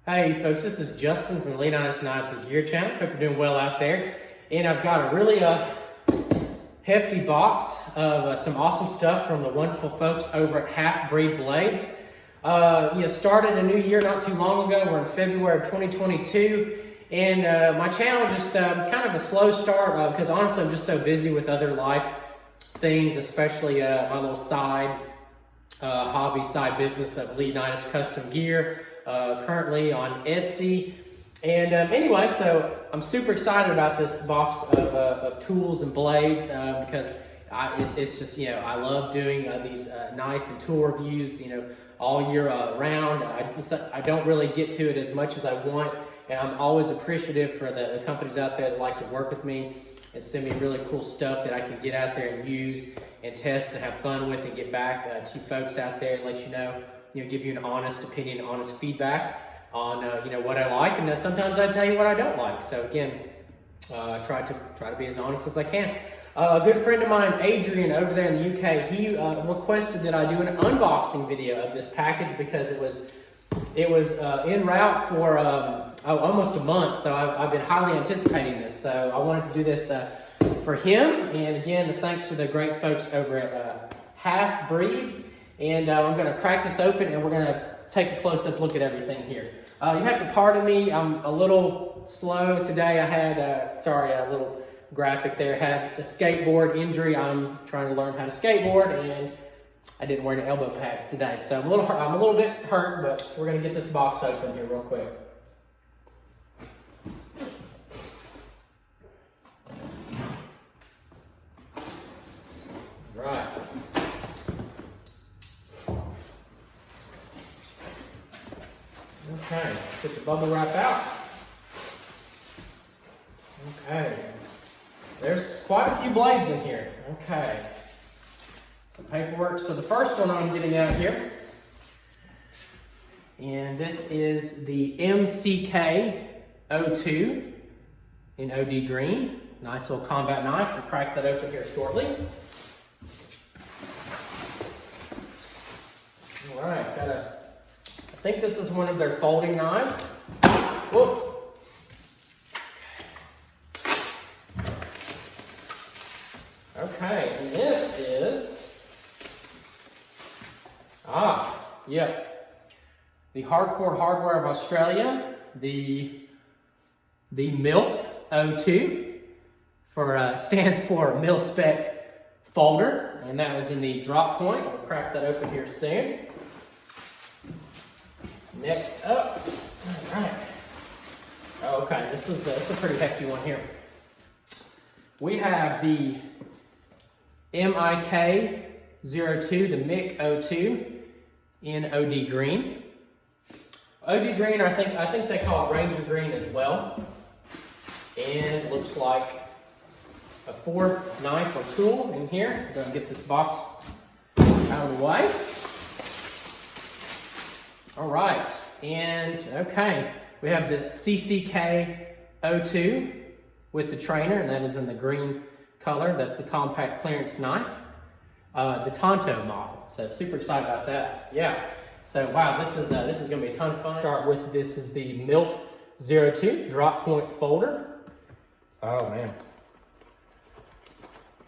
Hey folks, this is Justin from the Leonidas Knives and Gear channel. Hope you're doing well out there. And I've got a really hefty box of some awesome stuff from the wonderful folks over at Halfbreed Blades. Started a new year not too long ago. We're in February of 2022. And my channel just kind of a slow start because honestly I'm just so busy with other life things, especially my little side hobby, side business of Leonidas Custom Gear. Currently on Etsy. And anyway, so I'm super excited about this box of tools and blades because it's just, I love doing these knife and tool reviews, all year round. I don't really get to it as much as I want, and I'm always appreciative for the companies out there that like to work with me and send me really cool stuff that I can get out there and use and test and have fun with and get back to folks out there and let you know, give you an honest opinion, honest feedback on what I like, and then sometimes I tell you what I don't like. So again, try to be as honest as I can. A good friend of mine, Adrian, over there in the UK, he requested that I do an unboxing video of this package because it was en route for almost a month. So I've been highly anticipating this. So I wanted to do this for him, and again, thanks to the great folks over at Halfbreeds. And I'm going to crack this open and we're going to take a close-up look at everything here. You have to pardon me, I'm a little slow today. I had, a little graphic there. Had a skateboard injury. I'm trying to learn how to skateboard and I didn't wear any elbow pads today. So I'm a little bit hurt, but we're going to get this box open here real quick. Right. Okay, let's get the bubble wrap out. Okay, there's quite a few blades in here. Okay, some paperwork. So the first one I'm getting out here, and this is the MCK02 in OD green. Nice little combat knife. We'll crack that open here shortly. All right, I think this is one of their folding knives. Whoa. Okay, and this is, the Hardcore Hardware of Australia, the MILF 02 stands for Mil Spec Folder, and that was in the drop point. We'll crack that open here soon. Next up, all right. Okay, this is a pretty hefty one here. We have the MIK02, the MIK02 in OD green. OD green, I think they call it Ranger green as well. And it looks like a fourth knife or tool in here. I'm gonna get this box out of the way. All right, and okay, we have the CCK02 with the trainer, and that is in the green color. That's the compact clearance knife, the Tonto model. So super excited about that. Yeah. So wow, this is gonna be a ton of fun. Start with this is the MILF 02 drop point folder. Oh man.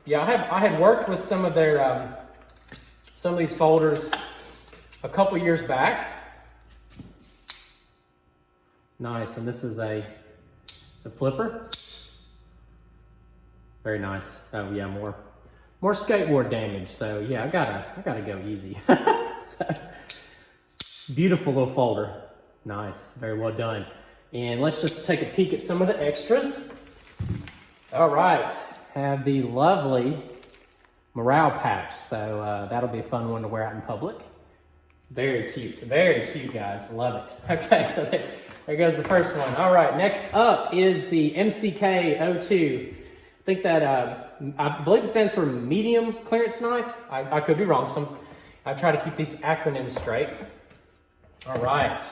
Yeah, I had worked with some of their some of these folders a couple years back. Nice, and this is it's a flipper. Very nice. Oh yeah, more skateboard damage. So yeah, I gotta go easy. So, beautiful little folder. Nice, very well done. And let's just take a peek at some of the extras. All right, have the lovely morale patch. So that'll be a fun one to wear out in public. Very cute, guys. Love it. Okay, so there goes the first one. All right, next up is the MCK02. I think that, I believe it stands for medium clearance knife. I could be wrong, so I try to keep these acronyms straight. All right,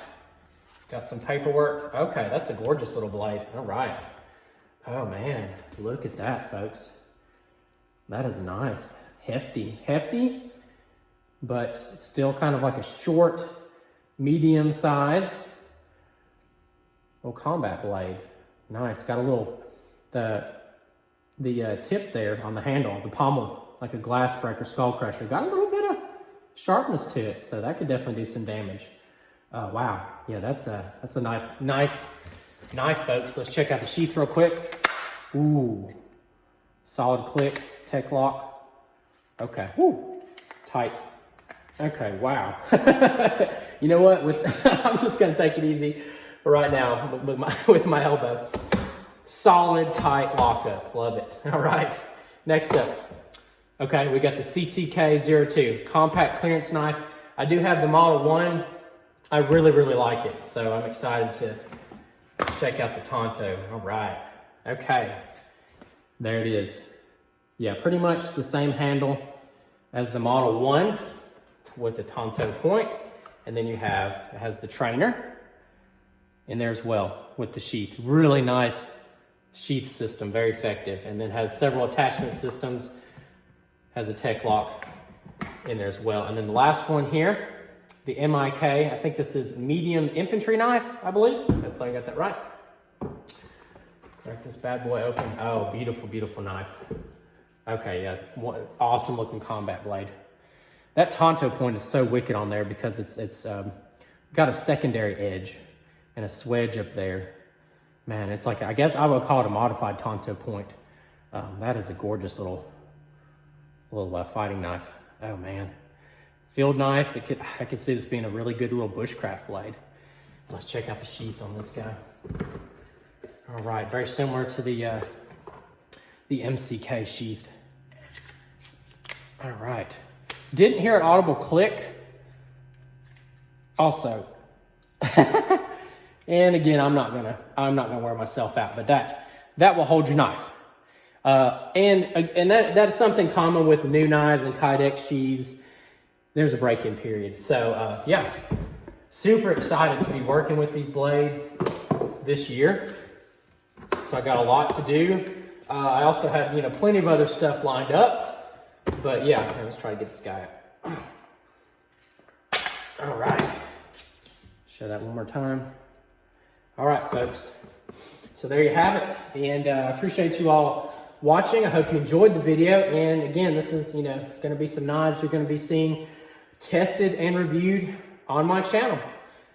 got some paperwork. Okay, that's a gorgeous little blade. All right. Oh man, look at that, folks. That is nice. Hefty, but still kind of like a short, medium size little combat blade. Nice, got a little, the tip there on the handle, the pommel, like a glass breaker, skull crusher. Got a little bit of sharpness to it, so that could definitely do some damage. Wow, yeah, that's a nice knife, folks. Let's check out the sheath real quick. Ooh, solid click, tech lock. Okay, woo, tight. Okay, wow. You know what? I'm just gonna take it easy right now with my elbow. Solid, tight lockup. Love it. All right. Next up. Okay, we got the CCK02 compact clearance knife. I do have the Model 1. I really, really like it, so I'm excited to check out the Tonto. All right. Okay. There it is. Yeah, pretty much the same handle as the Model 1 with the Tonto point. And then it has the trainer in there as well with the sheath. Really nice sheath system, very effective. And then has several attachment systems, has a tech lock in there as well. And then the last one here, the MIK, I think this is medium infantry knife, I believe. Hopefully I got that right. Crack this bad boy open. Oh, beautiful, beautiful knife. Okay, yeah, awesome looking combat blade. That Tonto point is so wicked on there because it's got a secondary edge and a swedge up there. Man, it's like, I guess I would call it a modified Tonto point. That is a gorgeous little fighting knife. Oh man. Field knife, I could see this being a really good little bushcraft blade. Let's check out the sheath on this guy. All right, very similar to the MCK sheath. All right. Didn't hear an audible click. Also, and again, I'm not gonna wear myself out, but that will hold your knife. And that's something common with new knives and Kydex sheaths. There's a break-in period. So yeah, super excited to be working with these blades this year. So I got a lot to do. I also have, plenty of other stuff lined up, but yeah, let's try to get this guy up. All right, show that one more time. All right, folks. So there you have it. And I appreciate you all watching. I hope you enjoyed the video. And again, this is, going to be some knives you're going to be seeing tested and reviewed on my channel.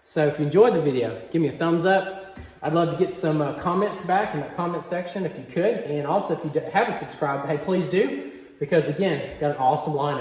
So if you enjoyed the video, give me a thumbs up. I'd love to get some comments back in the comment section if you could. And also, if you haven't subscribed, hey, please do. Because again, got an awesome lineup.